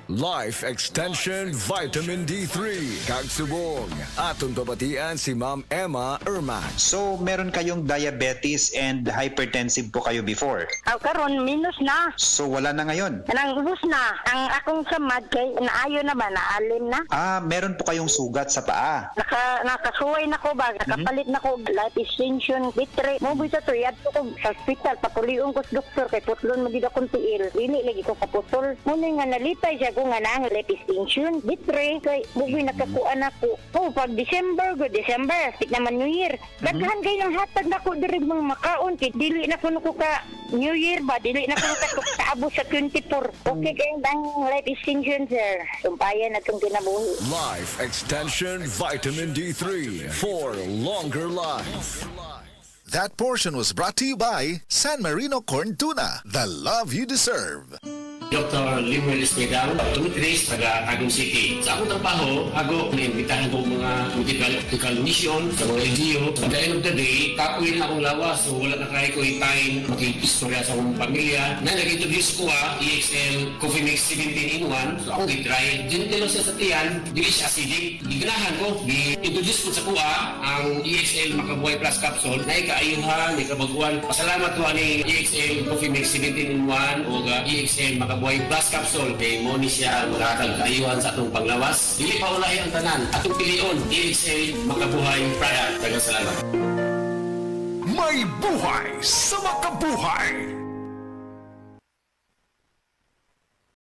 Life Extension Vitamin D3 kagsubong atong babatian si Ma'am Emma Erman. So, meron kayong diabetes and hypertensive po kayo before? Karon minus na. So, wala na ngayon? Kanang ubos na. Ang akong samad kay naayo naman, naalim na. Meron po kayong sugat sa paa. Nakasuway na ko ba? Nakapalit na ko life extension, bitre. Muboy sa tuyad ko sa hospital. Papuliong ko sa doktor kay putlon magid akong tiil. Dili lagi ko kaputol. Muna nga nalipay siya ko nga na ang life extension, bitre. Kay muboy nakakuan ako. Oh, pag December, tik naman New Year. Daghan kay nang hatag na ko diri mga makaon. Kay dili na ko ka New Year ba? Dili na ko kaabot sa 24. Okay kayong dang life extension, sir. Sumpayan na itong kinabuhi. Life Extension Vitamin D3 for longer life. That portion was brought to you by San Marino Corn Tuna, the love you deserve. Dr. Limuel Espedan, Tumitris, taga Tagum City. Sa akong trabaho, ako naimbitahan ko mga medical mission sa mga LGU. At the end of the day, kapoy na akong lawas. So wala na kaya ko time makikistorya sa akong pamilya. Na nag-introduce ko EXL Coffee Mix 17 in 1. So akong i-try. Gentle siya sa tiyan, dili siya acidic. Giganahan ko, i-introduce ko sa kuha ang EXL Makabuhay Plus Capsule. Na ikaayuhan, ikabaguan. Pasalamat ko ani EXL Coffee Mix 17 in 1 o EXL Makabuhay Plus Capsule kay mo ni siya maghatag kaayuhan sa atong panglawas. Dili pa ulahi ang tanan. Atong pilion, EXL Makabuhay Product. Daghang salamat. May buhay sa makabuhay.